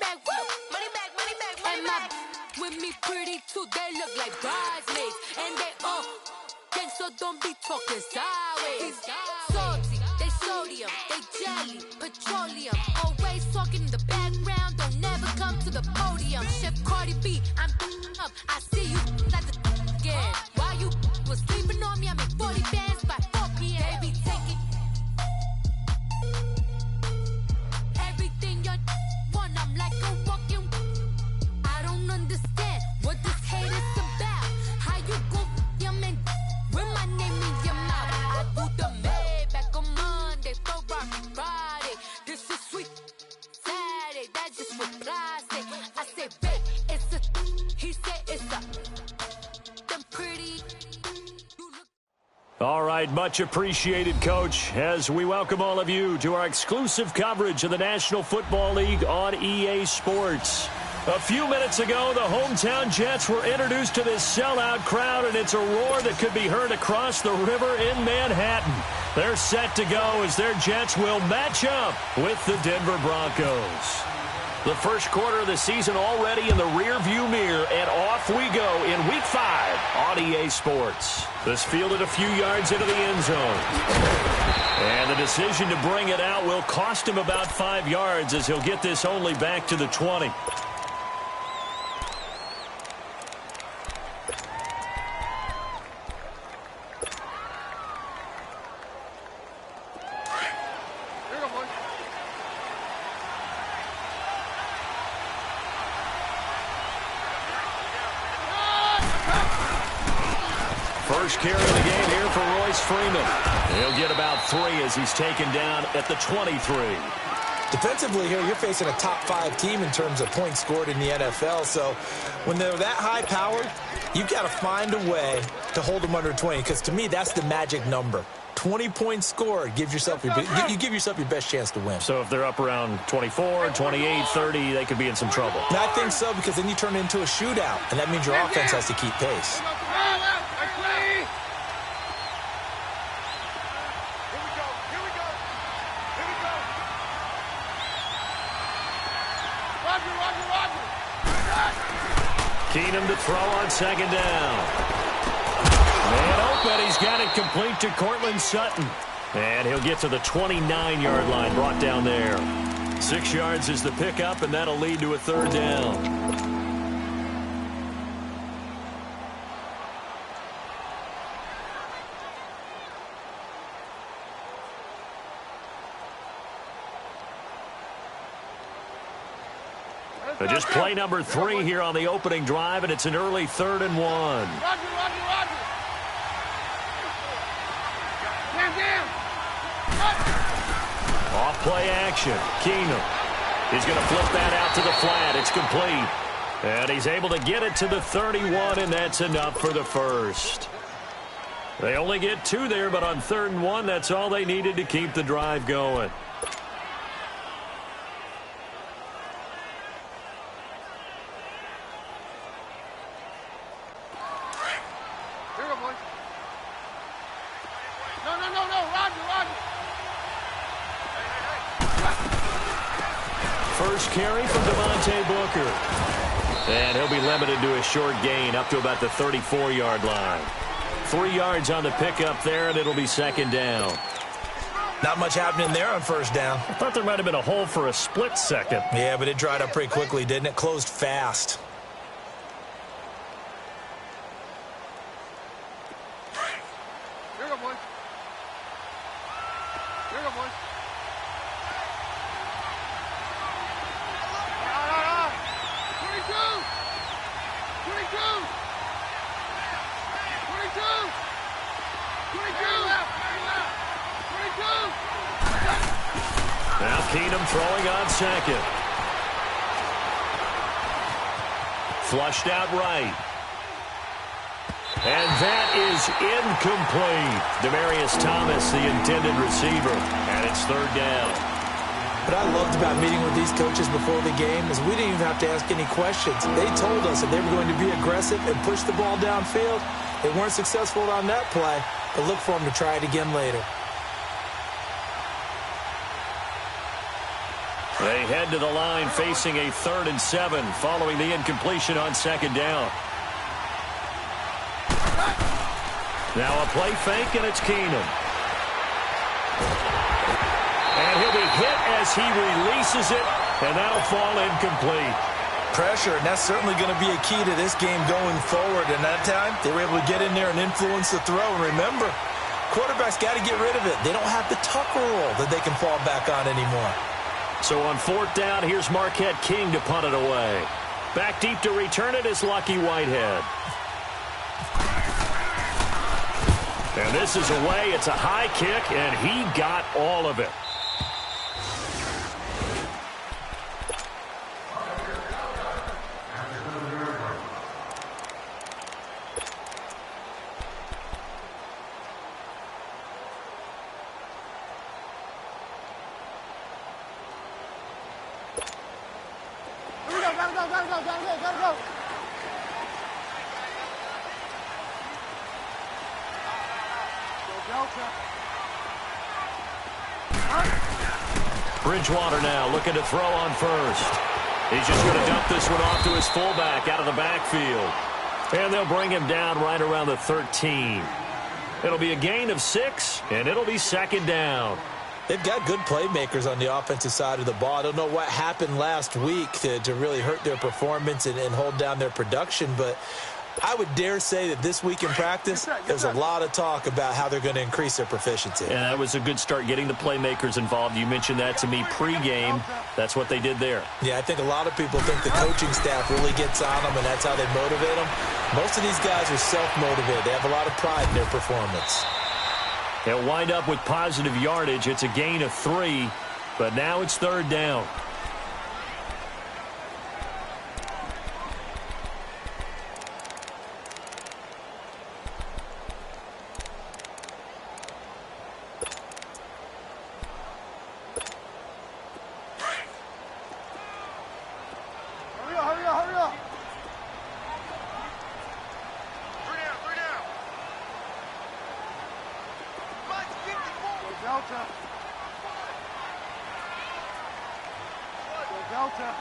back, woo. Money back, money back, money back. With me pretty too, they look like bridesmaids. And they all gang, so don't be talking sideways. Salty, they sodium, they jelly, petroleum. Always talking in the background, don't never come to the podium. Chef Cardi B, I'm up, I see you like the again. While you was sleeping on me, I make 40 bands by 4 p.m. They be taking everything you want, I'm like a walking. I don't understand what this hate is about. How you go your man with my name in your mouth? I do the Maybach on Monday, for rock Friday. This is sweet Saturday, that's just what I say. I say, babe, it's a, he said it's a, them pretty. All right, much appreciated, Coach, as we welcome all of you to our exclusive coverage of the National Football League on EA Sports. A few minutes ago, the hometown Jets were introduced to this sellout crowd, and it's a roar that could be heard across the river in Manhattan. They're set to go as their Jets will match up with the Denver Broncos. The first quarter of the season already in the rearview mirror, and off we go in Week 5 on EA Sports. This fielded a few yards into the end zone. And the decision to bring it out will cost him about 5 yards as he'll get this only back to the 20. First carry of the game here for Royce Freeman. He'll get about 3 as he's taken down at the 23. Defensively here, you're facing a top 5 team in terms of points scored in the NFL. So when they're that high powered, you've got to find a way to hold them under 20. Because to me, that's the magic number. 20 points scored, you give yourself your best chance to win. So if they're up around 24, 28, 30, they could be in some trouble. And I think so, because then you turn it into a shootout, and that means your offense has to keep pace. Keenum to throw on second down. And open, he's got it complete to Cortland Sutton. And he'll get to the 29-yard line, brought down there. 6 yards is the pickup, and that'll lead to a third down. Just play number 3 here on the opening drive, and it's an early 3rd and 1. Off play action. Keenum. He's going to flip that out to the flat. It's complete. And he's able to get it to the 31, and that's enough for the first. They only get 2 there, but on 3rd and 1, that's all they needed to keep the drive going. First carry from Devontae Booker. And he'll be limited to a short gain up to about the 34-yard line. 3 yards on the pickup there, and it'll be second down. Not much happening there on first down. I thought there might have been a hole for a split second. Yeah, but it dried up pretty quickly, didn't it? Closed fast. Now Keenum throwing on second. Flushed out right. And that is incomplete. Demaryius Thomas, the intended receiver. And it's third down. What I loved about meeting with these coaches before the game is we didn't even have to ask any questions. They told us that they were going to be aggressive and push the ball downfield. They weren't successful on that play, but look for them to try it again later. They head to the line facing a 3rd and 7 following the incompletion on 2nd down. Now a play fake, and it's Keenum. And he'll be hit as he releases it, and that'll fall incomplete. Pressure, and that's certainly going to be a key to this game going forward. And that time, they were able to get in there and influence the throw. And remember, quarterbacks got to get rid of it. They don't have the Tucker roll that they can fall back on anymore. So on 4th down, here's Marquette King to punt it away. Back deep to return it is Lucky Whitehead. And this is away. It's a high kick, and he got all of it. Go. Bridgewater now looking to throw on 1st. He's just going to dump this one off to his fullback out of the backfield. And they'll bring him down right around the 13. It'll be a gain of 6, and it'll be 2nd down. They've got good playmakers on the offensive side of the ball. I don't know what happened last week to really hurt their performance and hold down their production, but I would dare say that this week in practice, there's a lot of talk about how they're going to increase their proficiency. And that was a good start, getting the playmakers involved. You mentioned that to me pregame. That's what they did there. Yeah, I think a lot of people think the coaching staff really gets on them, and that's how they motivate them. Most of these guys are self-motivated. They have a lot of pride in their performance. They'll wind up with positive yardage. It's a gain of 3, but now it's 3rd down. Hurry up. Delta.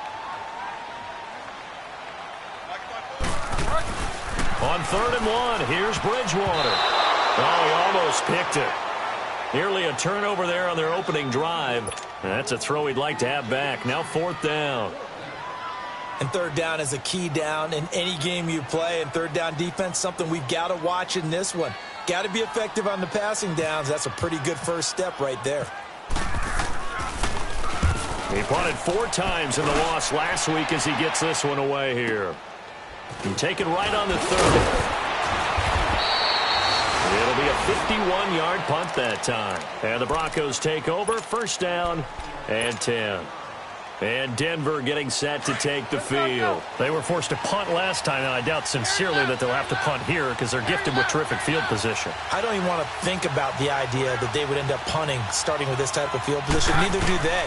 On 3rd and 1, here's Bridgewater. Oh, he almost picked it. Nearly a turnover there on their opening drive. That's a throw he'd like to have back. Now 4th down. And 3rd down is a key down in any game you play. And 3rd down defense, something we've got to watch in this one. Got to be effective on the passing downs. That's a pretty good first step right there. He punted 4 times in the loss last week as he gets this one away here. And taken right on the 30. It'll be a 51-yard punt that time. And the Broncos take over, 1st down and 10. And Denver getting set to take the field. They were forced to punt last time, and I doubt sincerely that they'll have to punt here because they're gifted with terrific field position. I don't even want to think about the idea that they would end up punting starting with this type of field position. Neither do they.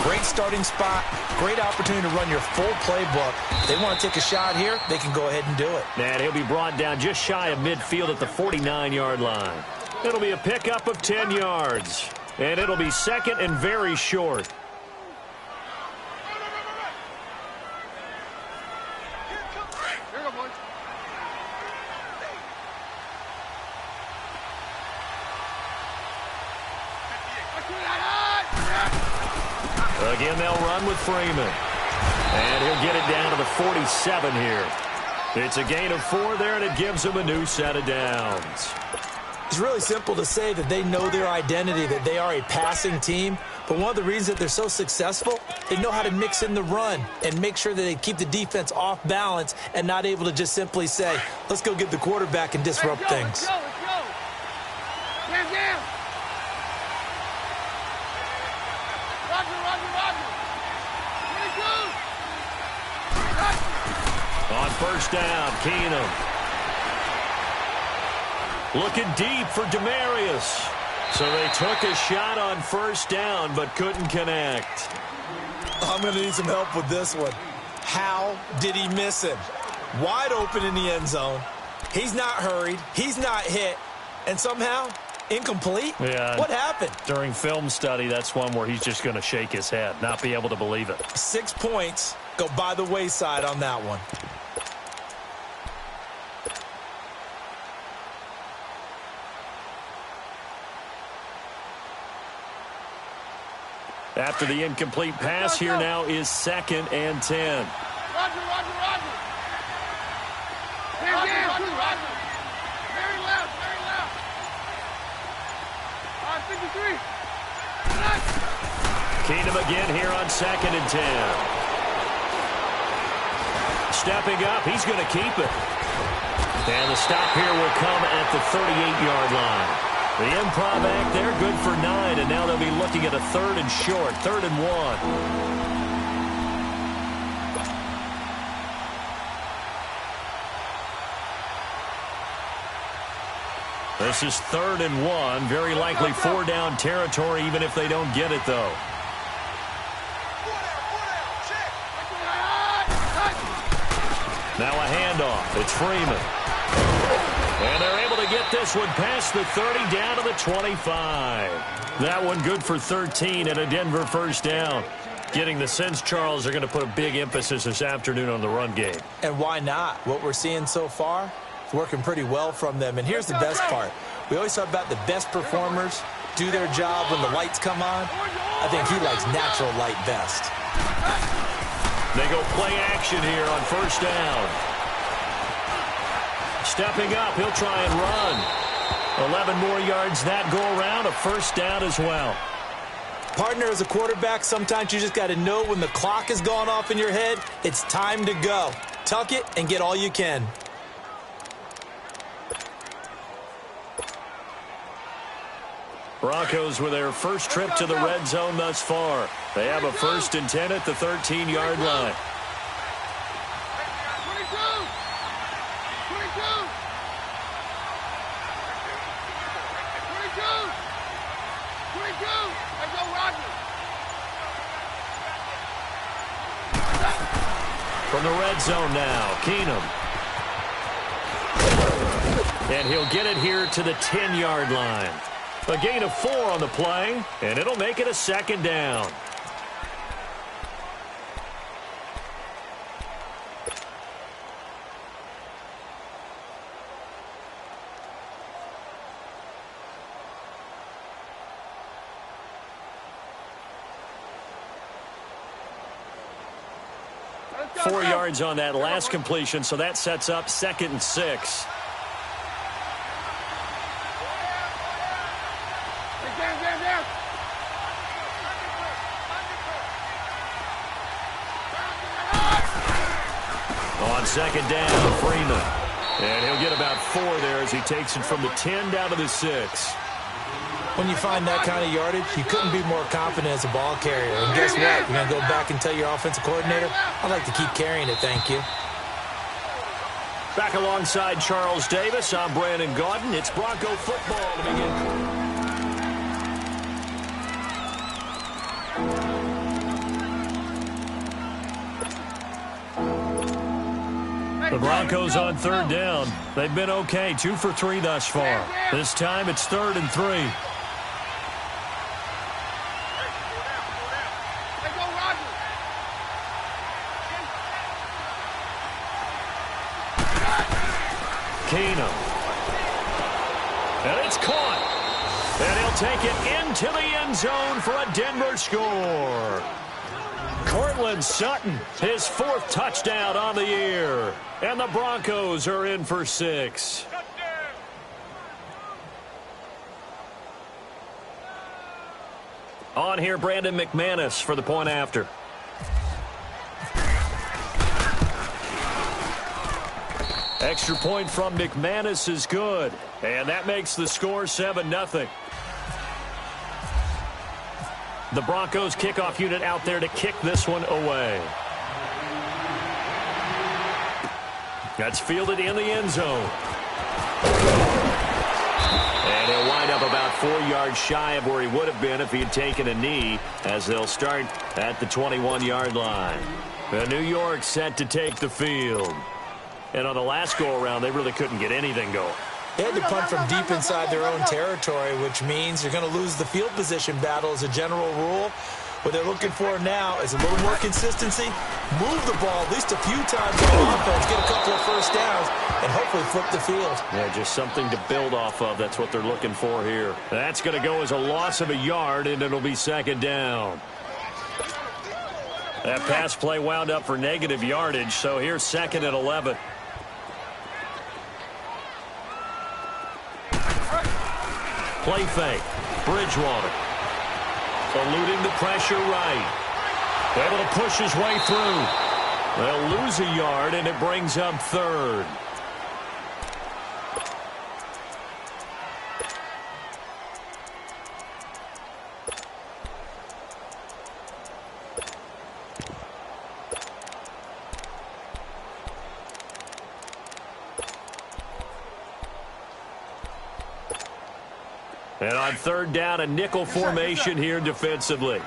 Great starting spot, great opportunity to run your full playbook. If they want to take a shot here, they can go ahead and do it. And he'll be brought down just shy of midfield at the 49-yard line. It'll be a pickup of 10 yards. And it'll be 2nd and very short. Again, they'll run with Freeman. And he'll get it down to the 47 here. It's a gain of 4 there, and it gives them a new set of downs. It's really simple to say that they know their identity, that they are a passing team. But one of the reasons that they're so successful, they know how to mix in the run and make sure that they keep the defense off balance and not able to just simply say, let's go get the quarterback and disrupt things. Let's go. Down. On 1st down, Keenum. Looking deep for Demarius. So they took a shot on 1st down, but couldn't connect. I'm going to need some help with this one. How did he miss him? Wide open in the end zone. He's not hurried. He's not hit. And somehow, Incomplete? Yeah. What happened? During film study, that's one where he's just going to shake his head, not be able to believe it. 6 points go by the wayside on that one. After the incomplete pass, here now is 2nd and 10. Roger. Roger. Very left. 53. Keenum again here on 2nd and 10. Stepping up, he's going to keep it. And the stop here will come at the 38-yard line. The improv act there, good for 9, and now they'll be looking at a 3rd and short, 3rd and 1. This is 3rd and 1. Very likely 4-down territory, even if they don't get it, though. Now a handoff. It's Freeman. And they're able to get this one past the 30 down to the 25. That one good for 13 and a Denver first down. Getting the sense, Charles, they're going to put a big emphasis this afternoon on the run game. And why not? What we're seeing so far, it's working pretty well from them. And here's the best part. We always talk about the best performers do their job when the lights come on. I think he likes natural light best. They go play action here on first down. Stepping up, he'll try and run. 11 more yards that go around, a first down as well. Partner, as a quarterback, sometimes you just got to know when the clock has gone off in your head, it's time to go. Tuck it and get all you can. Broncos with their first trip to the red zone thus far. They have a 1st and 10 at the 13-yard line. 22. Let's go, Roger. From the red zone now, Keenum. And he'll get it here to the 10-yard line. A gain of 4 on the play, and it'll make it a 2nd down. Go, 4 go. yards on that last completion, so that sets up 2nd and 6. Down. On 2nd down, Freeman. And he'll get about 4 there as he takes it from the 10 down to the 6. When you find that kind of yardage, you couldn't be more confident as a ball carrier. And guess what? You're going to go back and tell your offensive coordinator, I'd like to keep carrying it, thank you. Back alongside Charles Davis, I'm Brandon Gaudin. It's Bronco football to begin. The Broncos on 3rd down. They've been okay, 2 for 3 thus far. This time it's 3rd and 3. Let's go, Roger. Keenum. And it's caught. And he'll take it into the end zone for a Denver score. Cortland Sutton, his 4th touchdown on the year. And the Broncos are in for 6. On here, Brandon McManus for the point after. Extra point from McManus is good. And that makes the score 7-0. The Broncos kickoff unit out there to kick this one away. That's fielded in the end zone. And he'll wind up about 4 yards shy of where he would have been if he had taken a knee, as they'll start at the 21-yard line. New York set to take the field. And on the last go-around, they really couldn't get anything going. They had to punt from deep inside their own territory, which means you're going to lose the field position battle as a general rule. What they're looking for now is a little more consistency, move the ball at least a few times on offense, get a couple of first downs, and hopefully flip the field. Yeah, just something to build off of. That's what they're looking for here. That's going to go as a loss of a yard, and it'll be second down. That pass play wound up for negative yardage, so here's second and 11. Play fake. Bridgewater. Eluding the pressure right. Able to push his way through. They'll lose a yard, and it brings up third. And on third down, a nickel formation here defensively.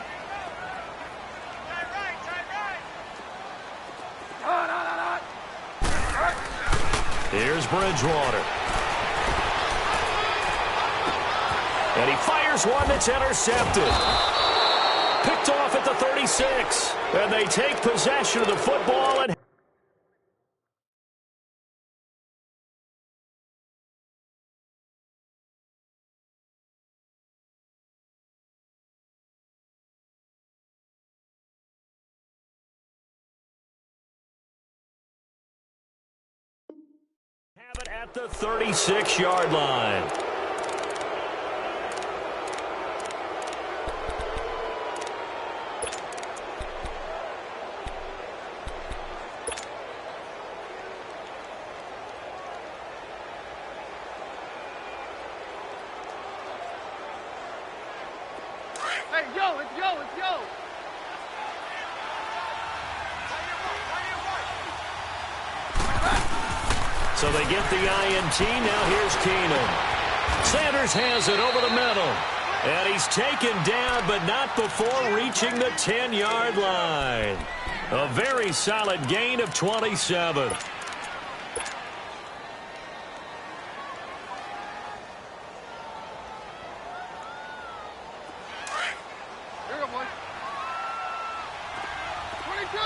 Here's Bridgewater. And he fires one that's intercepted. Picked off at the 36. And they take possession of the football and have it at the 36-yard line. Hey, yo, let's go, let's go. So they get the INT. Now here's Keenum. Sanders has it over the middle. And he's taken down, but not before reaching the 10-yard line. A very solid gain of 27. Here we go, boys. 22!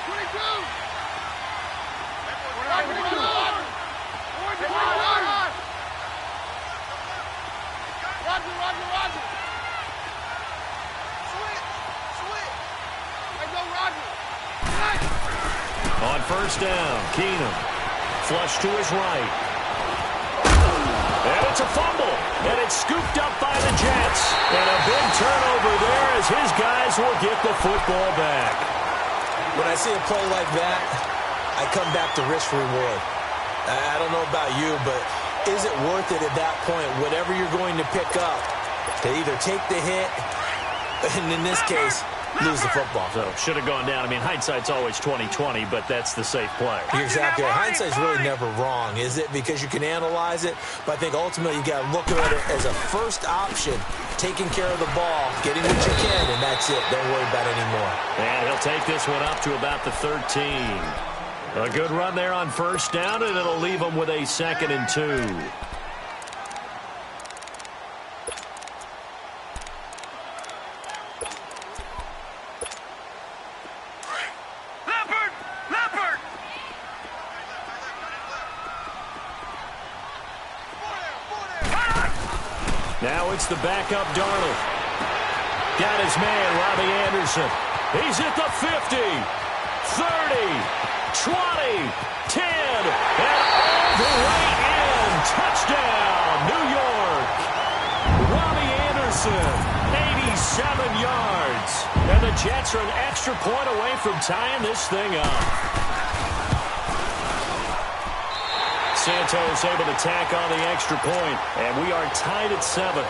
22! Roger. Hey, go, Roger. On first down, Keenum. Flush to his right. And it's a fumble. And it's scooped up by the Jets. And a big turnover there as his guys will get the football back. When I see a play like that, I come back to risk-reward. I don't know about you, but is it worth it at that point, whatever you're going to pick up, to either take the hit, and in this case, lose the football? So should have gone down. I mean, hindsight's always 20/20, but that's the safe play. You're exactly right. Hindsight's really never wrong, is it? Because you can analyze it, but I think ultimately you got to look at it as a first option, taking care of the ball, getting what you can, and that's it. Don't worry about it anymore. And he'll take this one up to about the 13. A good run there on first down, and it'll leave him with a 2nd and 2. Now it's the backup Darnold. Got his man, Robbie Anderson. He's at the 50, 30, 20, 10, and all the way in. Touchdown, New York. Robbie Anderson, 87 yards. And the Jets are an extra point away from tying this thing up. Santos able to tack on the extra point, and we are tied at 7.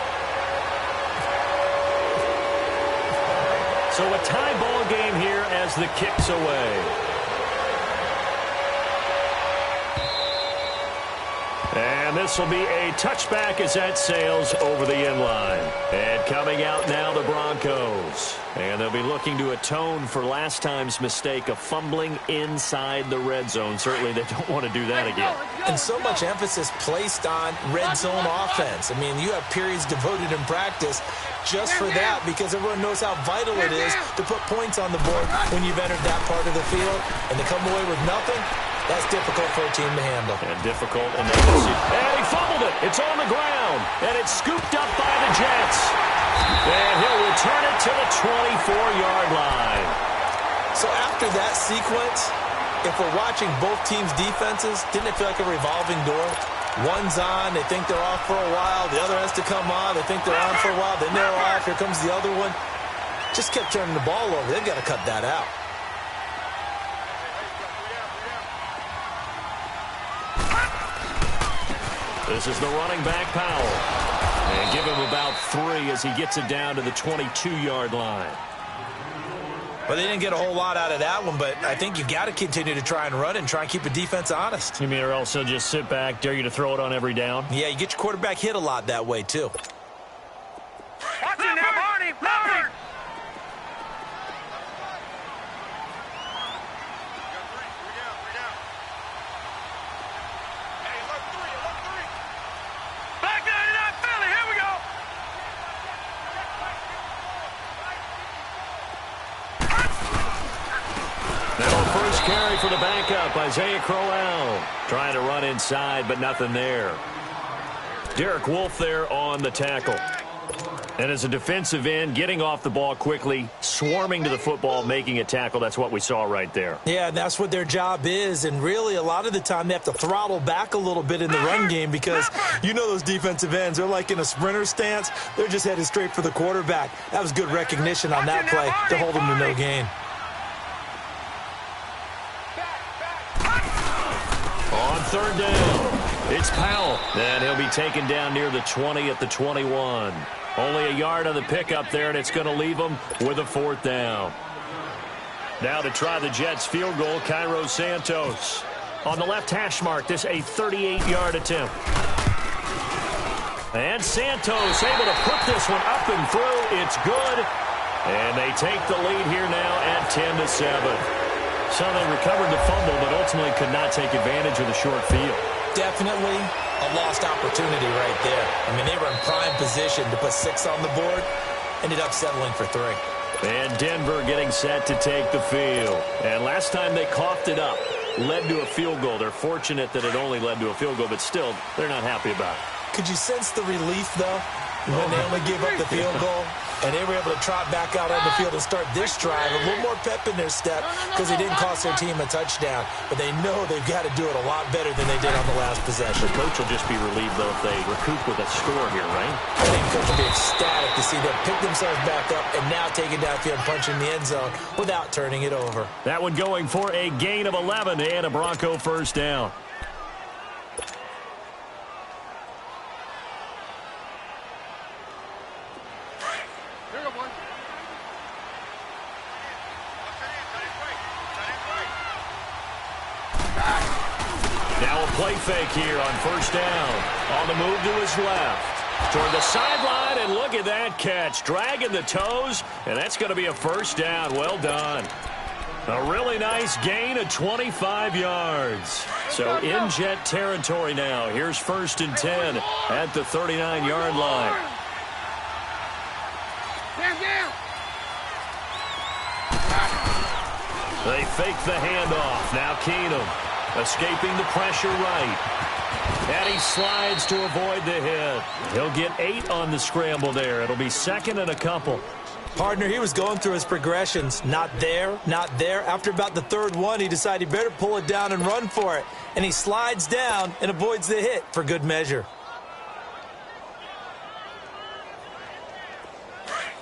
So a tie ball game here as the kick's away. And this will be a touchback as that sails over the end line. And coming out now, the Broncos. And they'll be looking to atone for last time's mistake of fumbling inside the red zone. Certainly they don't want to do that again. And so much emphasis placed on red zone offense. I mean, you have periods devoted in practice just for that because everyone knows how vital it is to put points on the board when you've entered that part of the field. And to come away with nothing, that's difficult for a team to handle. And difficult. And he fumbled it. It's on the ground. And it's scooped up by the Jets. And he'll return it to the 24-yard line. So after that sequence, if we're watching both teams' defenses, didn't it feel like a revolving door? One's on, they think they're off for a while. The other has to come on, they think they're on for a while. Then they're off, here comes the other one. Just kept turning the ball over. They've got to cut that out. This is the running back, Powell. And give him about 3 as he gets it down to the 22-yard line. Well, they didn't get a whole lot out of that one, but I think you've got to continue to try and run and try and keep a defense honest. You mean or else they'll just sit back, dare you to throw it on every down? Yeah, you get your quarterback hit a lot that way, too. Watch it now, Barney! Barney! Back 99 Philly, here we go! Now first carry for the backup, Isaiah Crowell. Trying to run inside, but nothing there. Derek Wolfe there on the tackle. And as a defensive end, getting off the ball quickly, swarming to the football, making a tackle, that's what we saw right there. Yeah, and that's what their job is. And really, a lot of the time, they have to throttle back a little bit in the run game because you know those defensive ends, they're like in a sprinter stance. They're just headed straight for the quarterback. That was good recognition on that play to hold them to no gain. On third down, it's Powell. And he'll be taken down near the 20 at the 21. Only a yard on the pickup there, and it's going to leave them with a 4th down. Now to try the Jets field goal, Cairo Santos. On the left hash mark, this a 38-yard attempt. And Santos able to put this one up and through. It's good. And they take the lead here now at 10-7. So they recovered the fumble, but ultimately could not take advantage of the short field. Definitely a lost opportunity right there. I mean, they were in prime position to put 6 on the board. Ended up settling for 3. And Denver getting set to take the field. And last time they coughed it up, led to a field goal. They're fortunate that it only led to a field goal, but still, they're not happy about it. Could you sense the relief, though, when they only gave up the field goal? And they were able to trot back out on the field and start this drive. A little more pep in their step because they didn't cost their team a touchdown. But they know they've got to do it a lot better than they did on the last possession. The coach will just be relieved, though, if they recoup with a score here, right? I think the coach will be ecstatic to see them pick themselves back up and now take it downfield and punch in the end zone without turning it over. That one going for a gain of 11 and a Bronco first down. Now a play fake here on first down. On the move to his left. Toward the sideline, and look at that catch. Dragging the toes, and that's going to be a first down. Well done. A really nice gain of 25 yards. So in Jet territory now. Here's 1st and 10 at the 39-yard line. They fake the handoff. Now Keenum escaping the pressure right. And he slides to avoid the hit. He'll get 8 on the scramble there. It'll be 2nd and a couple. Partner, he was going through his progressions. Not there, not there. After about the 3rd one, he decided he better pull it down and run for it. And he slides down and avoids the hit for good measure.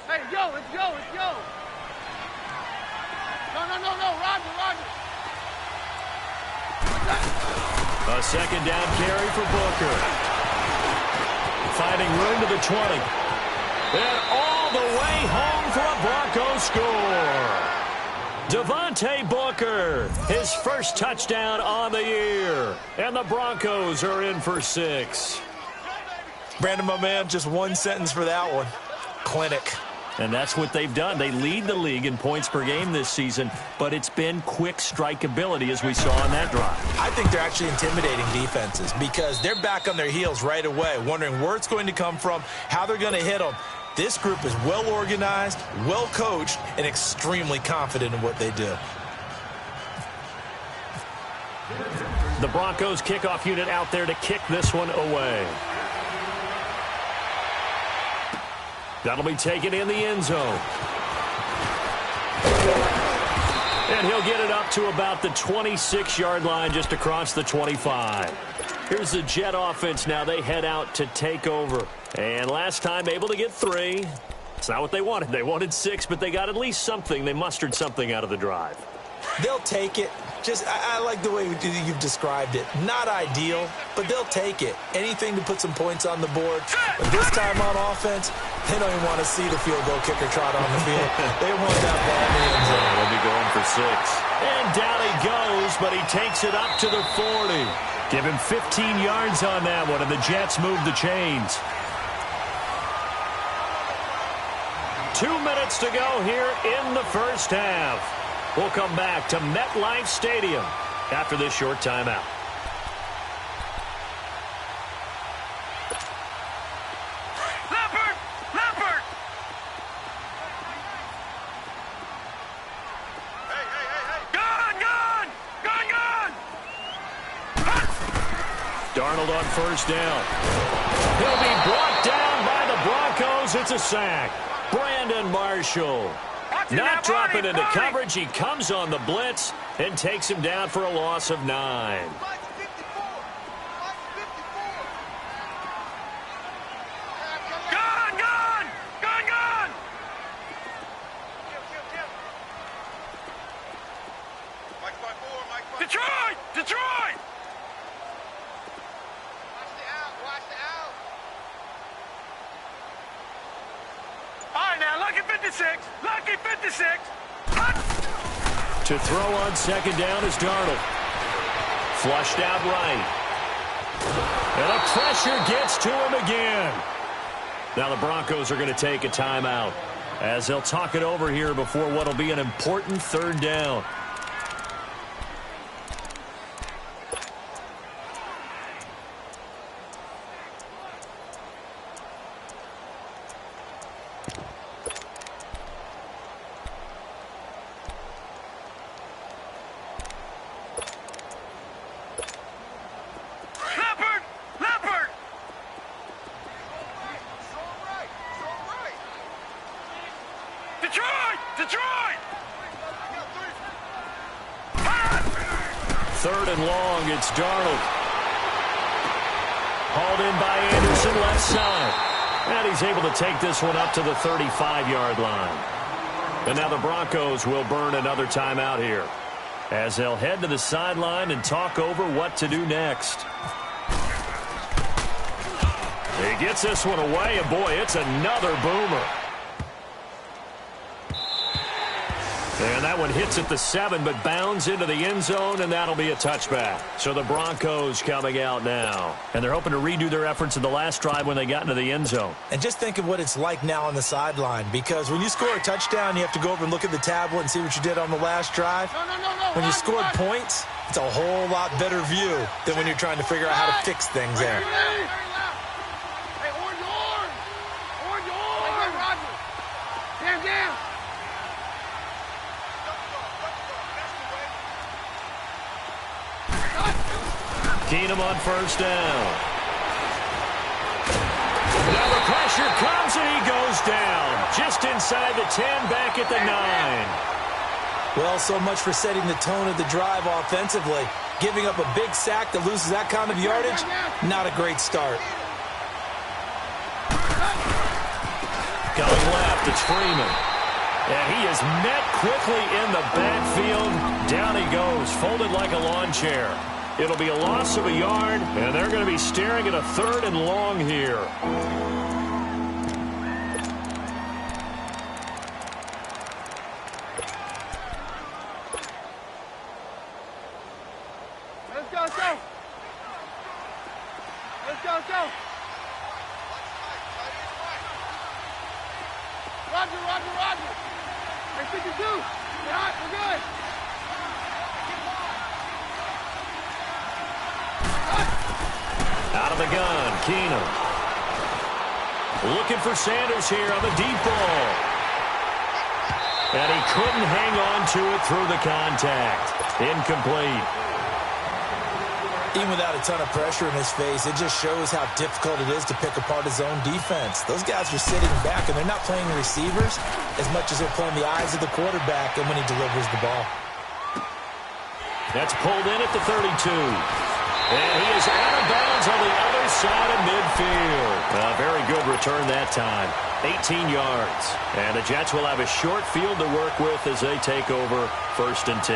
Hey, yo, let's go, let's go. No, Roger. A 2nd down carry for Booker. Finding room to the 20. And all the way home for a Bronco score. Devontae Booker, his first touchdown on the year. And the Broncos are in for 6. Brandon, my man, just one sentence for that one. Clinic. And that's what they've done. They lead the league in points per game this season, but it's been quick strikeability as we saw on that drive. I think they're actually intimidating defenses because they're back on their heels right away, wondering where it's going to come from, how they're going to hit them. This group is well organized, well coached, and extremely confident in what they do. The Broncos kickoff unit out there to kick this one away. That'll be taken in the end zone. And he'll get it up to about the 26-yard line, just across the 25. Here's the Jet offense now. They head out to take over. And last time able to get 3. It's not what they wanted. They wanted 6, but they got at least something. They mustered something out of the drive. They'll take it. I like the way you've described it. Not ideal, but they'll take it. Anything to put some points on the board. But this time on offense, they don't even want to see the field goal kicker trot on the field. They want that ball in the end zone. They'll be going for 6. And down he goes, but he takes it up to the 40. Give him 15 yards on that one, and the Jets move the chains. 2 minutes to go here in the first half. We'll come back to MetLife Stadium after this short timeout. Leopard! Hey! Gun! Darnold on first down. He'll be brought down by the Broncos. It's a sack. Brandon Marshall. Not dropping into coverage. He comes on the blitz and takes him down for a loss of 9. Gun! Detroit! Watch the out. All right, now, lucky 56. To throw on second down is Darnold. Flushed out right. And the pressure gets to him again. Now the Broncos are going to take a timeout as they'll talk it over here before what will be an important third down. Leopard! Detroit! Third and long, it's Darnold. Hauled in by Anderson, left side. And he's able to take this one up to the 35-yard line. And now the Broncos will burn another timeout here as they'll head to the sideline and talk over what to do next. He gets this one away, and boy, it's another boomer. And that one hits at the 7, but bounds into the end zone, and that'll be a touchback. So the Broncos coming out now. And they're hoping to redo their efforts in the last drive when they got into the end zone. And just think of what it's like now on the sideline, because when you score a touchdown, you have to go over and look at the tablet and see what you did on the last drive. No. When you scored points, it's a whole lot better view than when you're trying to figure out how to fix things there. Hey, orange. Hey, Roger. Damn. Keenum on first down. Now the pressure comes, and he goes down. Just inside the 10, back at the 9. Well, so much for setting the tone of the drive offensively. Giving up a big sack that loses that kind of yardage, not a great start. Going left, it's Freeman. And he is met quickly in the backfield. Down he goes, folded like a lawn chair. It'll be a loss of a yard, and they're going to be staring at a 3rd and long here. Let's go. Let's go, let's go. Roger, Roger, Roger. Hey, 52. All right, we're good. Out of the gun, Keenum. Looking for Sanders here on the deep ball. And he couldn't hang on to it through the contact. Incomplete. Even without a ton of pressure in his face, it just shows how difficult it is to pick apart his own defense. Those guys are sitting back, and they're not playing receivers as much as they're playing the eyes of the quarterback and when he delivers the ball. That's pulled in at the 32. And he is out of bounds on the other side of midfield. A very good return that time. 18 yards. And the Jets will have a short field to work with as they take over 1st and 10.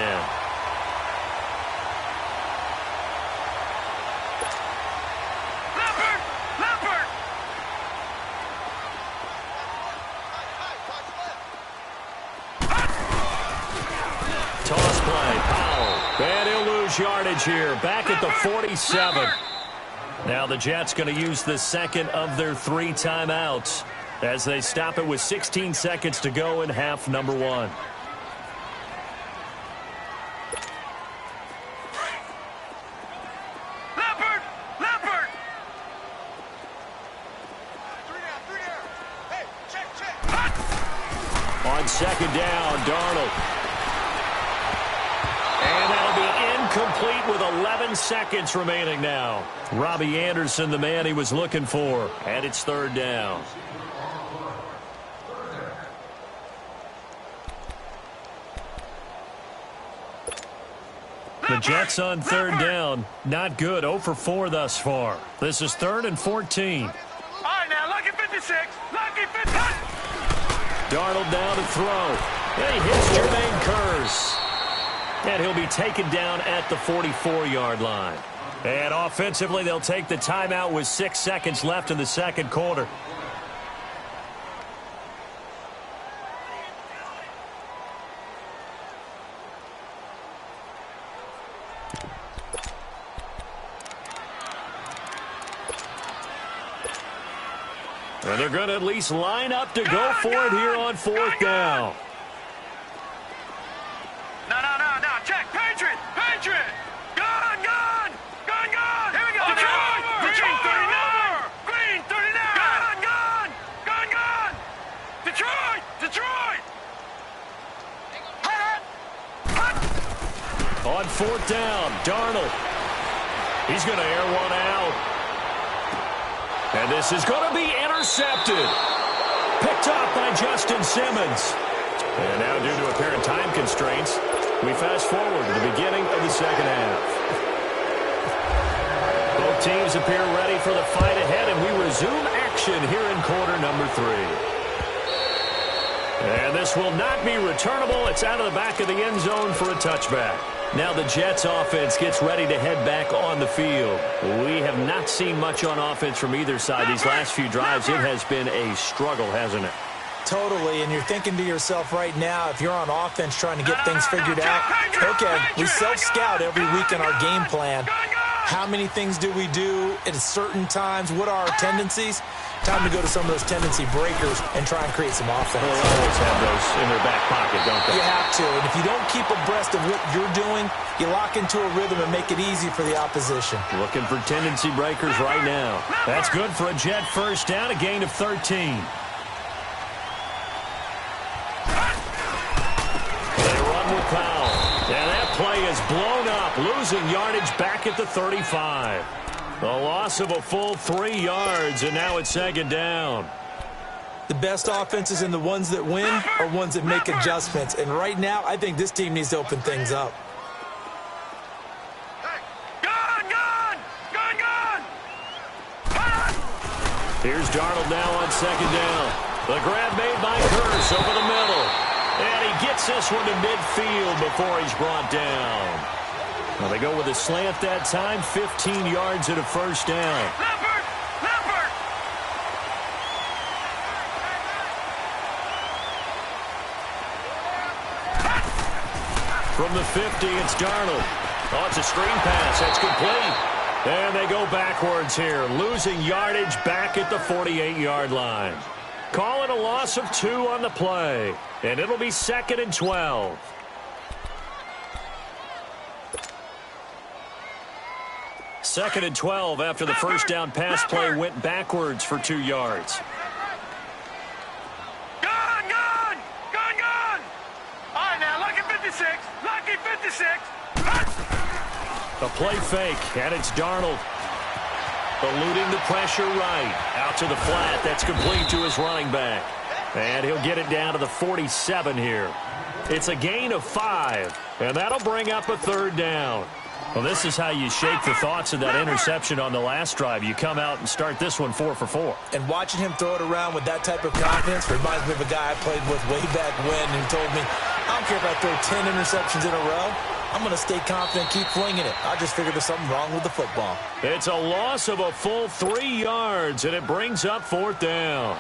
Toss play, Powell. And he'll lose yardage here, back at the 47. Now the Jets going to use the second of their 3 timeouts as they stop it with 16 seconds to go in half number 1. On 2nd down, Darnold. And that'll be incomplete with 11 seconds remaining now. Robbie Anderson, the man he was looking for. And it's 3rd down. The Jets on 3rd down. Not good. 0 for 4 thus far. This is 3rd and 14. All right, now, lucky 56. Lucky 50. Darnold down to throw. And he hits Jermaine Kearse. And he'll be taken down at the 44-yard line. And offensively, they'll take the timeout with 6 seconds left in the 2nd quarter. And they're going to at least line up to go for it here on 4th down. No. Check. Patriot. Gun. Here we go. Detroit. Green 39. Green 39. Gun. Detroit. On 4th down, Darnold. He's going to air one out. And this is going to be intercepted. Picked off by Justin Simmons. And now, due to apparent time constraints, we fast forward to the beginning of the 2nd half. Both teams appear ready for the fight ahead, and we resume action here in quarter number 3. And this will not be returnable. It's out of the back of the end zone for a touchback. Now the Jets offense gets ready to head back on the field. We have not seen much on offense from either side these last few drives. It has been a struggle, hasn't it? Totally, and you're thinking to yourself right now, if you're on offense trying to get things figured out, okay, we self-scout every week in our game plan. How many things do we do at certain times? What are our tendencies? Time to go to some of those tendency breakers and try and create some offense. They'll always have those in their back pocket, don't they? You have to, and if you don't keep abreast of what you're doing, you lock into a rhythm and make it easy for the opposition. Looking for tendency breakers right now. That's good for a Jet 1st down, a gain of 13. Powell. And that play is blown up, losing yardage back at the 35. The loss of a full 3 yards, and now it's 2nd down. The best offenses and the ones that win are ones that make adjustments. And right now, I think this team needs to open things up. Gun! Here's Darnold now on 2nd down. The grab made by Kearse over the middle. And he gets this one to midfield before he's brought down. Well, they go with a slant that time, 15 yards and a 1st down. Leopard! From the 50, it's Darnold. Oh, it's a screen pass. That's complete. And they go backwards here, losing yardage back at the 48-yard line. Calling a loss of 2 on the play, and it'll be 2nd and 12. Second and 12 after the first down pass play went backwards for 2 yards. Gone! All right, now, lucky 56. Lucky 56. The play fake, and it's Darnold. Eluding the pressure right. Out to the flat. That's complete to his running back. And he'll get it down to the 47 here. It's a gain of 5, and that'll bring up a 3rd down. Well, this is how you shake the thoughts of that interception on the last drive. You come out and start this one 4 for 4. And watching him throw it around with that type of confidence reminds me of a guy I played with way back when who told me, I don't care if I throw 10 interceptions in a row. I'm going to stay confident, keep flinging it. I just figured there's something wrong with the football. It's a loss of a full 3 yards, and it brings up 4th down.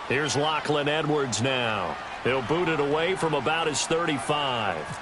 Here's Lachlan Edwards now. He'll boot it away from about his 35.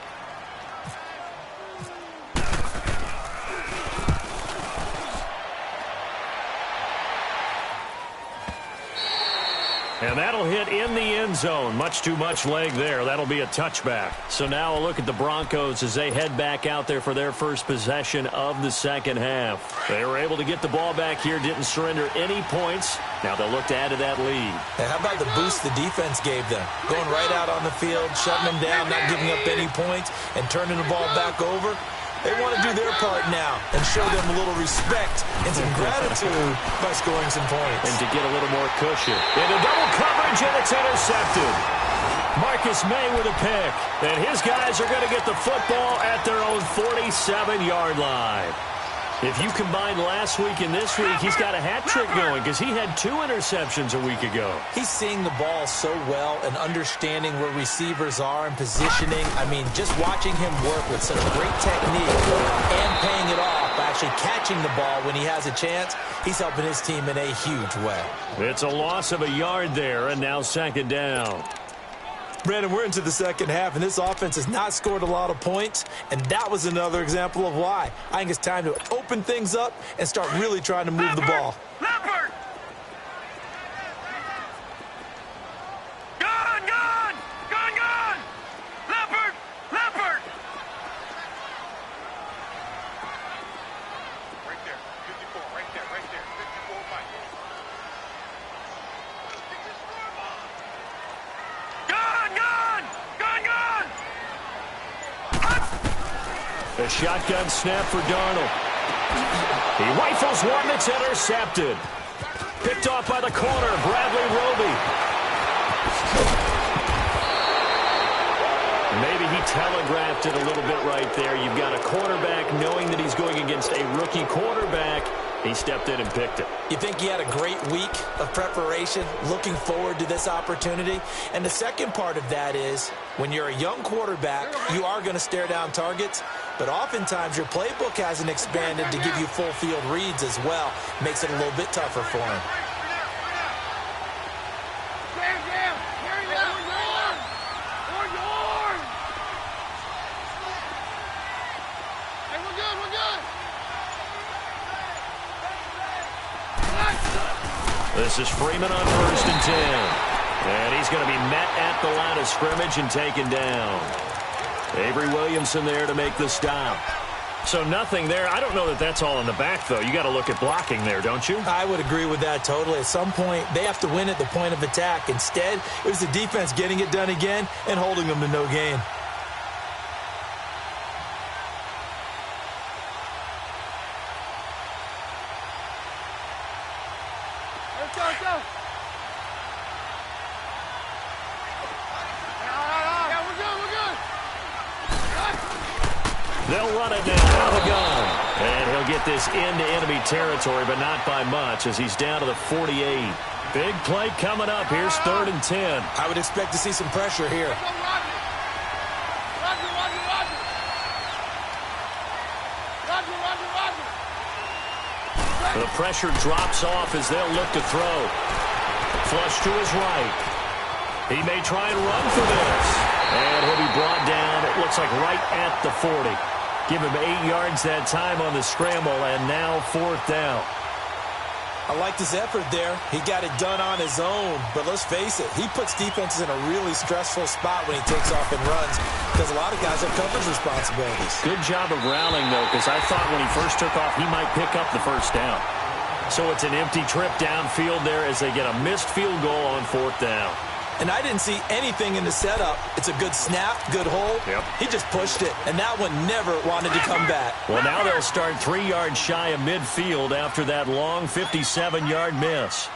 And that'll hit in the end zone. Much too much leg there. That'll be a touchback. So now a look at the Broncos as they head back out there for their first possession of the second half. They were able to get the ball back here, didn't surrender any points. Now they'll look to add to that lead. And how about the boost the defense gave them? Going right out on the field, shutting them down, not giving up any points, and turning the ball back over. They want to do their part now and show them a little respect and some gratitude by scoring some points. And to get a little more cushion. Into double coverage, and it's intercepted. Marcus May with a pick. And his guys are going to get the football at their own 47-yard line. If you combine last week and this week, he's got a hat trick going because he had 2 interceptions a week ago. He's seeing the ball so well and understanding where receivers are and positioning. I mean, just watching him work with such great technique and paying it off by actually catching the ball when he has a chance, he's helping his team in a huge way. It's a loss of a yard there, and now 2nd down. Brandon, we're into the second half, and this offense has not scored a lot of points, and that was another example of why. I think it's time to open things up and start really trying to move the ball. Leopard! Gone! Leopard! Right there, 54, right there, 54, Mike. The shotgun snap for Darnold. He rifles one that's intercepted. Picked off by the corner, Bradley Roby. Maybe he telegraphed it a little bit right there. You've got a quarterback knowing that he's going against a rookie quarterback. He stepped in and picked it. You think he had a great week of preparation, looking forward to this opportunity? And the second part of that is, when you're a young quarterback, you are going to stare down targets, but oftentimes your playbook hasn't expanded to give you full field reads as well. Makes it a little bit tougher for him. This is Freeman on 1st and 10. And he's going to be met at the line of scrimmage and taken down. Avery Williamson there to make the stop. So nothing there. I don't know that that's all in the back, though. You got to look at blocking there, don't you? I would agree with that totally. At some point, they have to win at the point of attack. Instead, it was the defense getting it done again and holding them to no gain. They'll run it now out of the gun. And he'll get this into enemy territory, but not by much as he's down to the 48. Big play coming up. Here's 3rd and 10. I would expect to see some pressure here. The pressure drops off as they'll look to throw. Flush to his right. He may try and run for this. And he'll be brought down, it looks like right at the 40. Give him 8 yards that time on the scramble, and now 4th down. I like this effort there. He got it done on his own. But let's face it, he puts defenses in a really stressful spot when he takes off and runs because a lot of guys have coverage responsibilities. Good job of rallying, though, because I thought when he first took off, he might pick up the first down. So it's an empty trip downfield there as they get a missed field goal on 4th down. And I didn't see anything in the setup. It's a good snap, good hold. Yep. He just pushed it, and that one never wanted to come back. Well, now they'll start 3 yards shy of midfield after that long 57-yard miss.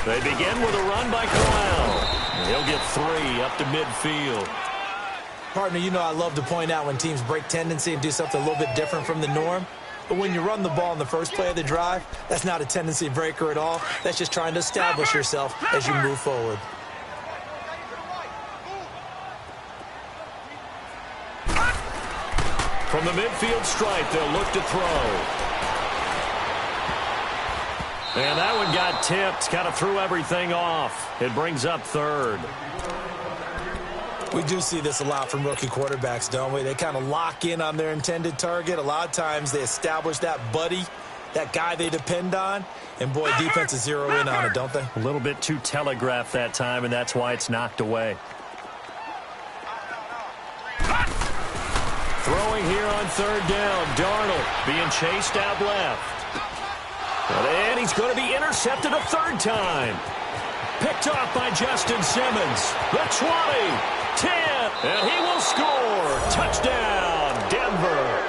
They begin with a run by Corral. He'll get 3 up to midfield. Partner, you know I love to point out when teams break tendency and do something a little bit different from the norm. But when you run the ball in the first play of the drive, that's not a tendency breaker at all. That's just trying to establish yourself as you move forward. From the midfield stripe, they'll look to throw. And that one got tipped, kind of threw everything off. It brings up 3rd. We do see this a lot from rookie quarterbacks, don't we? They kind of lock in on their intended target. A lot of times they establish that buddy, that guy they depend on, and boy, defenses zero in on it, don't they? A little bit too telegraphed that time, and that's why it's knocked away. Throwing here on 3rd down. Darnold being chased out left. And he's going to be intercepted a 3rd time. Picked off by Justin Simmons. The 20. 10, and he will score. Touchdown, Denver.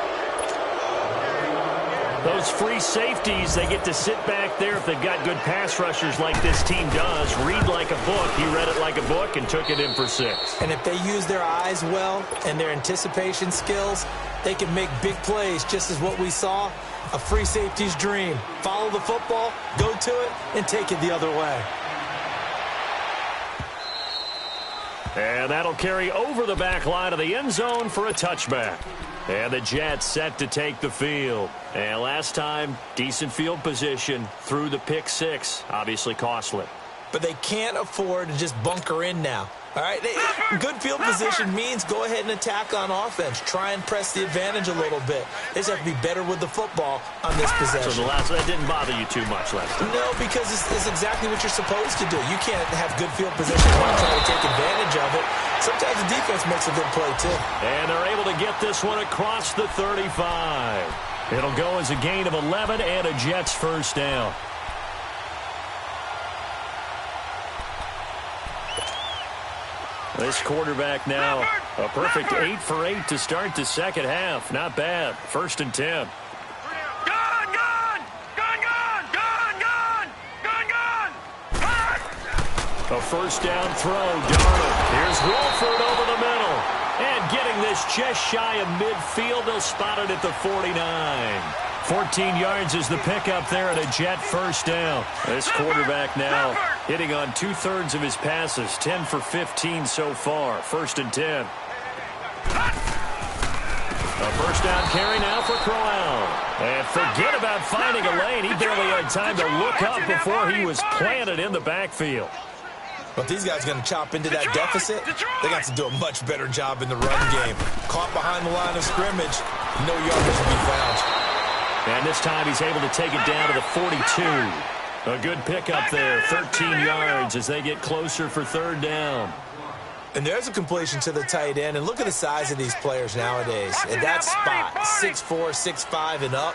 Those free safeties, they get to sit back there if they've got good pass rushers like this team does. Read like a book. He read it like a book and took it in for 6. And if they use their eyes well and their anticipation skills, they can make big plays, just as what we saw. A free safety's dream. Follow the football, go to it, and take it the other way. And that'll carry over the back line of the end zone for a touchback. And the Jets set to take the field. And last time, decent field position through the pick 6. Obviously costly. But they can't afford to just bunker in now. All right, good field position means go ahead and attack on offense. Try and press the advantage a little bit. They just have to be better with the football on this possession. So that didn't bother you too much last time? No, because it's exactly what you're supposed to do. You can't have good field position while trying to take advantage of it. Sometimes the defense makes a good play, too. And they're able to get this one across the 35. It'll go as a gain of 11 and a Jets 1st down. This quarterback now, a perfect 8 for 8 to start the second half. Not bad. 1st and 10. A 1st down throw. Darnold. Here's Wolford over the middle. And getting this just shy of midfield. They'll spot it at the 49. 14 yards is the pickup there at a Jet 1st down. This quarterback now hitting on 2/3 of his passes. 10 for 15 so far. 1st and 10. A 1st down carry now for Crowell. And forget about finding a lane. He barely had time to look up before he was planted in the backfield. But these guys are going to chop into that deficit. They got to do a much better job in the run game. Caught behind the line of scrimmage. No yardage to be found. And this time he's able to take it down to the 42. A good pickup there, 13 yards as they get closer for 3rd down. And there's a completion to the tight end. And look at the size of these players nowadays. At that spot, 6'4", 6'5", and up.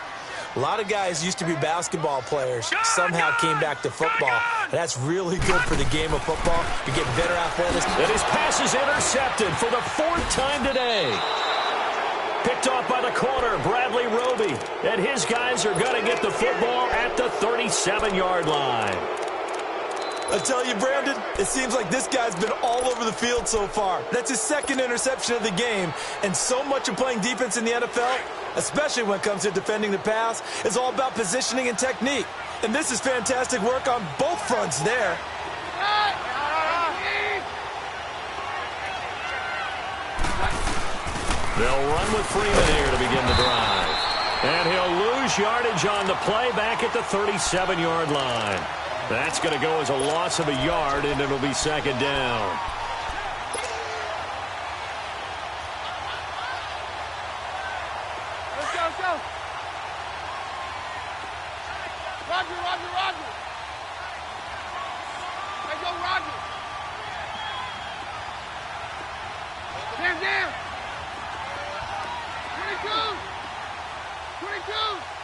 A lot of guys used to be basketball players, somehow came back to football. And that's really good for the game of football. You get better athleticism. And his pass is intercepted for the 4th time today. Picked off by the corner, Bradley Roby. And his guys are going to get the football at the 37-yard line. I tell you, Brandon, it seems like this guy's been all over the field so far. That's his 2nd interception of the game. And so much of playing defense in the NFL, especially when it comes to defending the pass, is all about positioning and technique. And this is fantastic work on both fronts there. They'll run with Freeman here to begin the drive. And he'll lose yardage on the play back at the 37-yard line. That's going to go as a loss of a yard, and it'll be 2nd down. go. Roger, Roger, Roger. Let's go, Roger. Down, down. 22. 22.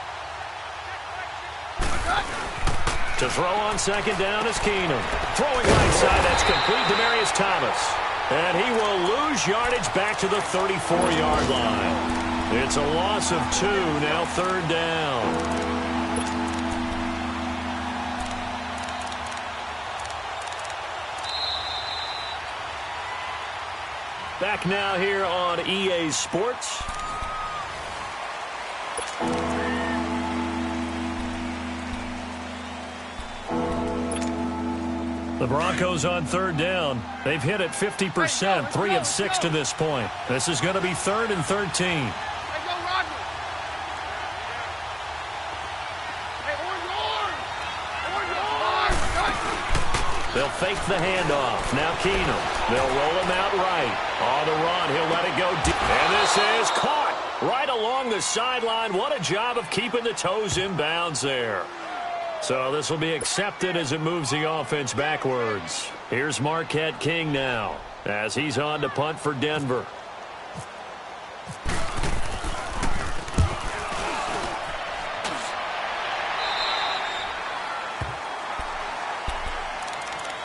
To throw on second down is Keenum. Throwing right side, that's complete to Demarius Thomas. And he will lose yardage back to the 34-yard line. It's a loss of 2, now third down. Back now here on EA Sports. The Broncos on third down. They've hit it 50%, 3 of 6 to this point. This is going to be 3rd and 13. They'll fake the handoff. Now Keenum. They'll roll him out right. On the run, he'll let it go deep. And this is caught right along the sideline. What a job of keeping the toes in bounds there. So this will be accepted as it moves the offense backwards. Here's Marquette King now as he's on to punt for Denver.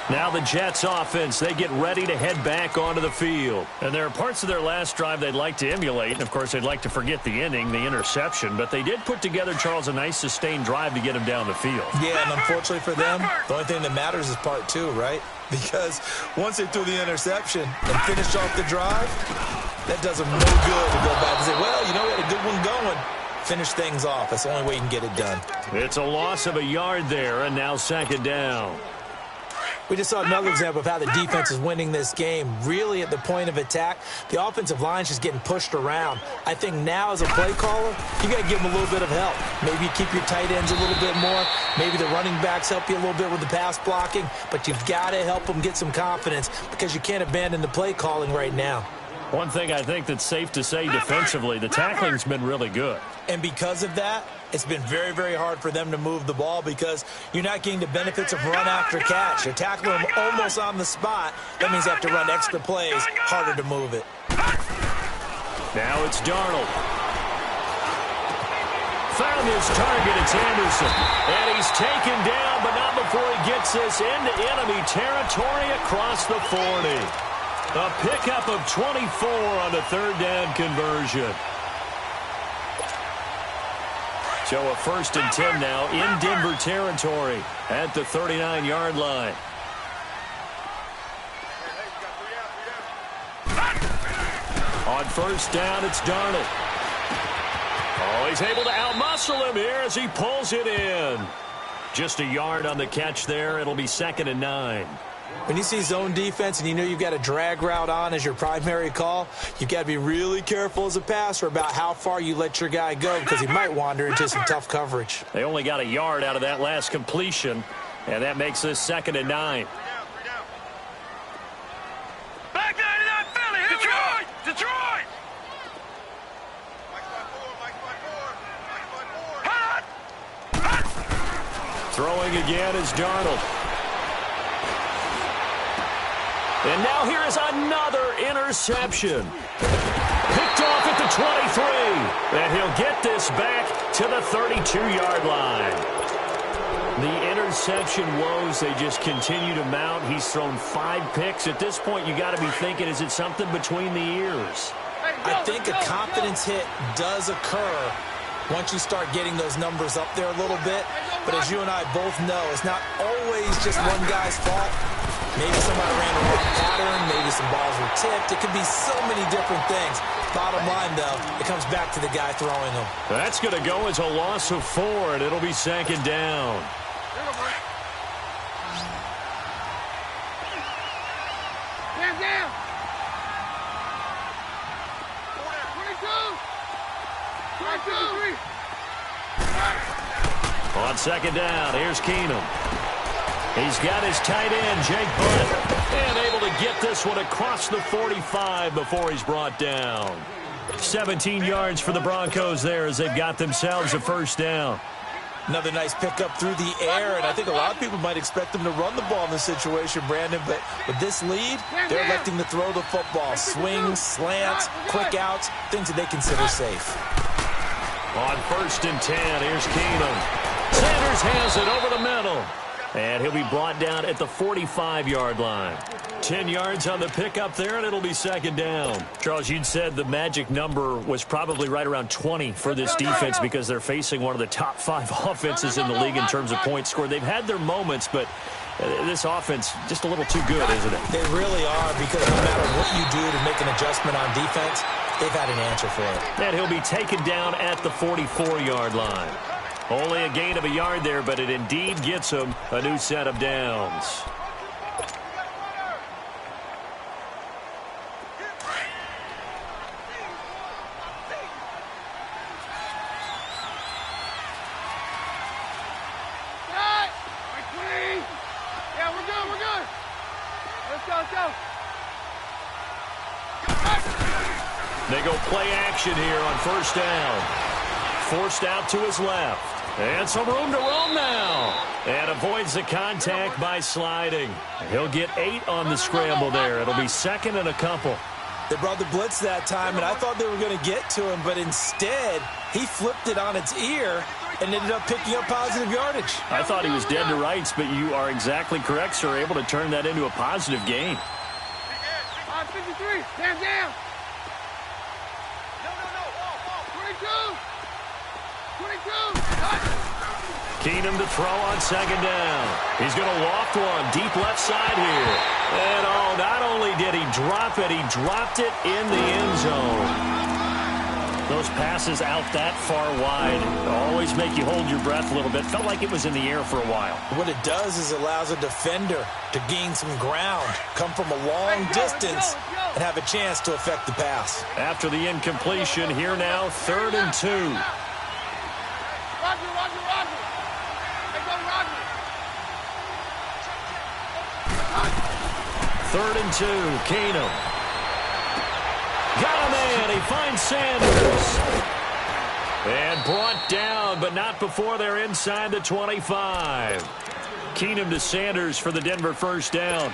Now the Jets offense, they get ready to head back onto the field. And there are parts of their last drive they'd like to emulate. And, of course, they'd like to forget the inning, the interception. But they did put together, Charles, a nice sustained drive to get him down the field. Yeah, and unfortunately for them, the only thing that matters is part 2, right? Because once they threw the interception and finished off the drive, that does them no good to go back and say, well, you know, we had a good one going. Finish things off. That's the only way you can get it done. It's a loss of a yard there, and now second down. We just saw another example of how the defense is winning this game. Really at the point of attack, the offensive line is just getting pushed around. I think now as a play caller, you got to give them a little bit of help. Maybe you keep your tight ends a little bit more. Maybe the running backs help you a little bit with the pass blocking. But you've got to help them get some confidence because you can't abandon the play calling right now. One thing I think that's safe to say defensively, the tackling's been really good. And because of that, it's been very, very hard for them to move the ball because you're not getting the benefits of run after catch. You're tackling them almost on the spot. That means you have to run extra plays, harder to move it. Now it's Darnold. Found his target, it's Anderson. And he's taken down, but not before he gets this into enemy territory across the 40. A pickup of 24 on the third down conversion. So a 1st and 10 now in Denver territory at the 39-yard line. On 1st down, it's Darnold. Oh, he's able to outmuscle him here as he pulls it in. Just a yard on the catch there. It'll be 2nd and 9. When you see zone defense and you know you've got a drag route on as your primary call, you've got to be really careful as a passer about how far you let your guy go because he might wander into some tough coverage. They only got a yard out of that last completion, and that makes this 2nd and 9. Back there to that Philly. Detroit! Detroit! Throwing again is Darnold. And now here is another interception. Picked off at the 23. And he'll get this back to the 32-yard line. The interception woes, they just continue to mount. He's thrown 5 picks. At this point, you got to be thinking, is it something between the ears? I think a confidence hit does occur once you start getting those numbers up there a little bit. But as you and I both know, it's not always just one guy's fault. Maybe somebody ran the wrong pattern. Maybe some balls were tipped. It could be so many different things. Bottom line, though, it comes back to the guy throwing them. That's going to go as a loss of 4, and it'll be 2nd down. Down. 22. On 2nd down, here's Keenum. He's got his tight end, Jake Butt, and able to get this one across the 45 before he's brought down. 17 yards for the Broncos there as they've got themselves a first down. Another nice pickup through the air, and I think a lot of people might expect them to run the ball in this situation, Brandon, but with this lead, they're electing to throw the football. Swings, slants, quick outs, things that they consider safe. On 1st and 10, here's Keenum. Sanders has it over the middle. And he'll be brought down at the 45-yard line. 10 yards on the pickup there, and it'll be 2nd down. Charles, you'd said the magic number was probably right around 20 for this defense because they're facing one of the top 5 offenses in the league in terms of points scored. They've had their moments, but this offense just a little too good, isn't it? They really are, because no matter what you do to make an adjustment on defense, they've had an answer for it. And he'll be taken down at the 44-yard line. Only a gain of a yard there, but it indeed gets him a new set of downs. Yeah, we're good. Let's go. They go play action here on 1st down. Forced out to his left. And some room to roam now. And avoids the contact by sliding. He'll get 8 on the scramble there. It'll be 2nd and a couple. They brought the blitz that time, and I thought they were going to get to him, but instead, he flipped it on its ear and ended up picking up positive yardage. I thought he was dead to rights, but you are exactly correct, sir. Able to turn that into a positive gain. 53, stand down. No. 22. Keenum to throw on 2nd down. He's going to loft one deep left side here. And not only did he drop it, he dropped it in the end zone. Those passes out that far wide always make you hold your breath a little bit. Felt like it was in the air for a while. What it does is it allows a defender to gain some ground, come from a long distance, and have a chance to affect the pass. After the incompletion, here now, 3rd and 2. Roger. Hey, go Roger. 3rd and 2, Keenum. Got a man, he finds Sanders. And brought down, but not before they're inside the 25. Keenum to Sanders for the Denver 1st down.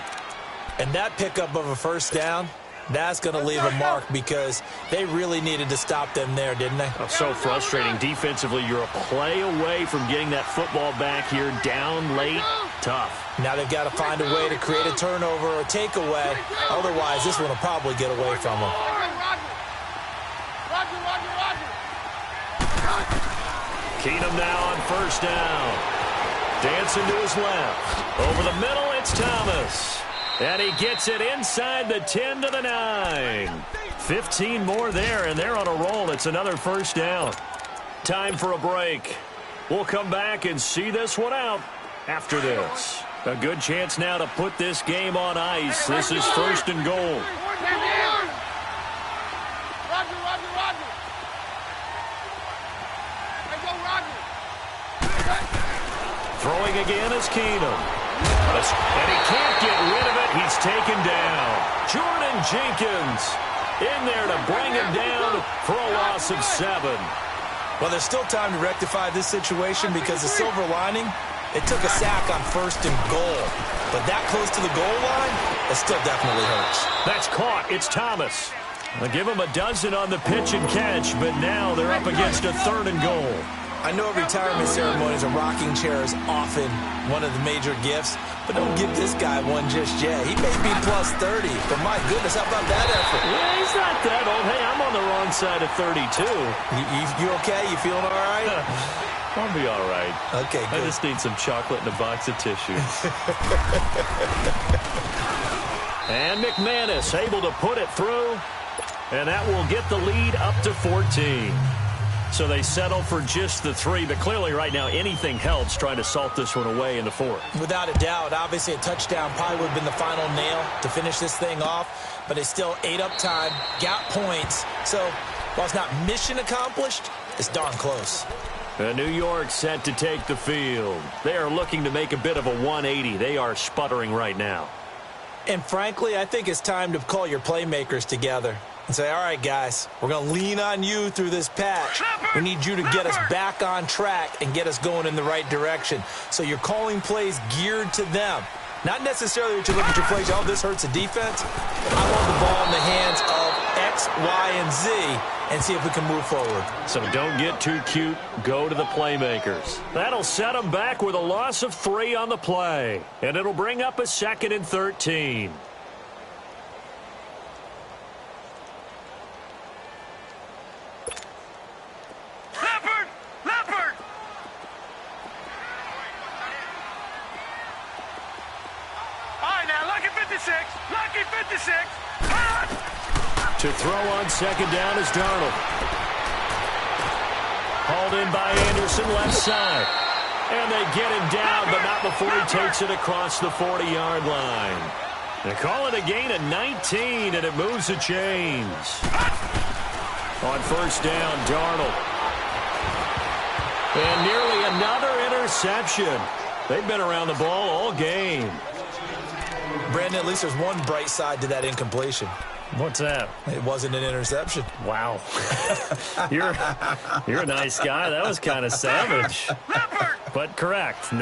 And that pickup of a 1st down, that's going to leave a mark because they really needed to stop them there, didn't they? Oh, so frustrating. Defensively, you're a play away from getting that football back here. Down late, tough. Now they've got to find a way to create a turnover or takeaway. Otherwise, this one will probably get away from them. Roger. Keenum now on 1st down. Dancing to his left. Over the middle, it's Thomas. And he gets it inside the 10 to the 9. 15 more there, and they're on a roll. It's another 1st down. Time for a break. We'll come back and see this one out after this. A good chance now to put this game on ice. This is 1st and goal. Roger. Hey, go Roger. Throwing again is Keenum. And he can't get rid of it. He's taken down. Jordan Jenkins in there to bring him down for a loss of 7. Well, there's still time to rectify this situation because the silver lining, it took a sack on 1st and goal. But that close to the goal line, it still definitely hurts. That's caught. It's Thomas. They'll give him a dozen on the pitch and catch, but now they're up against a 3rd and goal. I know retirement ceremonies, a rocking chair is often one of the major gifts, but don't give this guy one just yet. He may be plus 30, but my goodness, how about that effort? Yeah, he's not that old. Hey, I'm on the wrong side of 32. You okay? You feeling all right? I'll be all right. Okay, good. I just need some chocolate and a box of tissues. And McManus able to put it through, and that will get the lead up to 14. So they settle for just the 3, but clearly right now anything helps trying to salt this one away in the 4th. Without a doubt, obviously a touchdown probably would have been the final nail to finish this thing off, but it's still 8 up time, got points. So while it's not mission accomplished, it's darn close. New York set to take the field. They are looking to make a bit of a 180. They are sputtering right now. And frankly, I think it's time to call your playmakers together. and say, all right, guys, we're going to lean on you through this patch. We need you to get us back on track and get us going in the right direction. So you're calling plays geared to them. Not necessarily that you look at your plays, oh, this hurts the defense. I want the ball in the hands of X, Y, and Z and see if we can move forward. So don't get too cute. Go to the playmakers. That'll set them back with a loss of 3 on the play. And it'll bring up a 2nd and 13. Lucky 56. To throw on 2nd down is Darnold. Hauled in by Anderson, left side. And they get him down, but not before he takes it across the 40-yard line. They call it a gain of 19, and it moves the chains. On 1st down, Darnold. And nearly another interception. They've been around the ball all game. Brandon, at least there's one bright side to that incompletion. What's that? It wasn't an interception. Wow. You're a nice guy. That was kind of savage. But correct.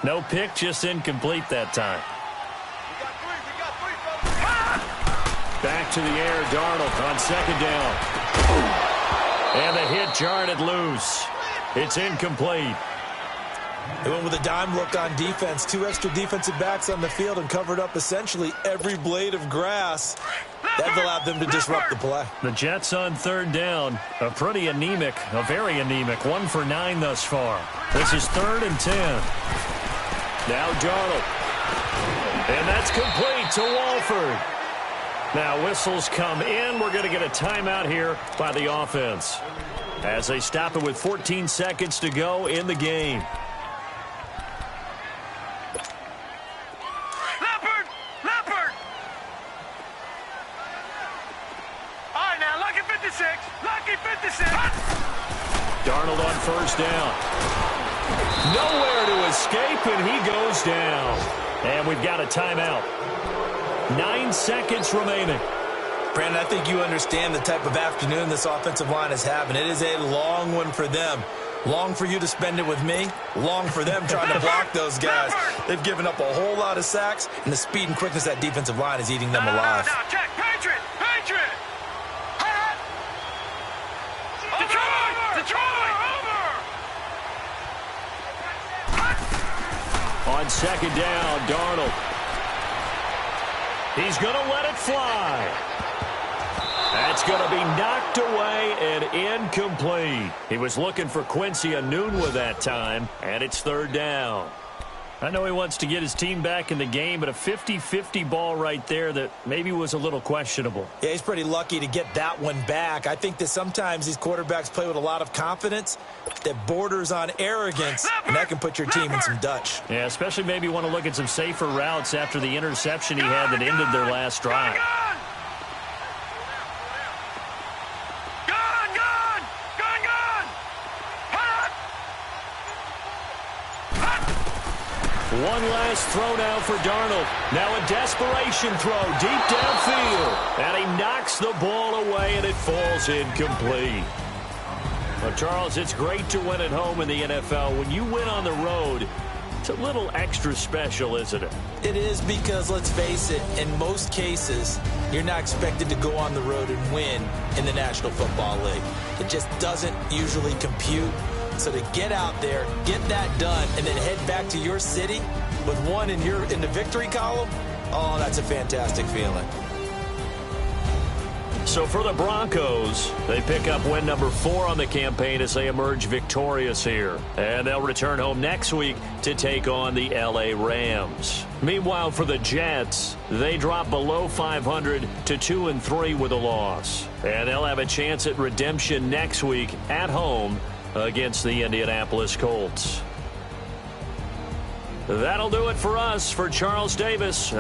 No pick, just incomplete that time. Back to the air, Darnold on 2nd down. And the hit jarred it loose. It's incomplete. They went with a dime look on defense. 2 extra defensive backs on the field and covered up essentially every blade of grass. That allowed them to disrupt the play. The Jets on 3rd down. A very anemic. 1 for 9 thus far. This is 3rd and 10. Now Darnold. And that's complete to Walford. Now whistles come in. We're going to get a timeout here by the offense as they stop it with 14 seconds to go in the game. Lucky 56. Darnold on 1st down. Nowhere to escape, and he goes down. And we've got a timeout. 9 seconds remaining. Brandon, I think you understand the type of afternoon this offensive line is having. It is a long one for them. Long for you to spend it with me. Long for them trying to block those guys. They've given up a whole lot of sacks, and the speed and quickness of that defensive line is eating them alive. Now, check. Patriot. On 2nd down, Darnold. He's going to let it fly. That's going to be knocked away and incomplete. He was looking for Quincy Enunwa that time, and it's 3rd down. I know he wants to get his team back in the game, but a 50-50 ball right there that maybe was a little questionable. Yeah, he's pretty lucky to get that one back. I think that sometimes these quarterbacks play with a lot of confidence that borders on arrogance, and that can put your team in some Dutch. Yeah, especially maybe want to look at some safer routes after the interception he had that ended their last drive. One last throw now for Darnold. Now a desperation throw deep downfield. And he knocks the ball away, and it falls incomplete. Well, Charles, it's great to win at home in the NFL. When you win on the road, it's a little extra special, isn't it? It is because, let's face it, in most cases, you're not expected to go on the road and win in the National Football League. It just doesn't usually compute. So to get out there, get that done, and then head back to your city with one in the victory column, oh, that's a fantastic feeling. So for the Broncos, they pick up win number 4 on the campaign as they emerge victorious here. And they'll return home next week to take on the LA Rams. Meanwhile, for the Jets, they drop below 500 to 2-3 with a loss. And they'll have a chance at redemption next week at home against the Indianapolis Colts. That'll do it for us. For Charles Davis.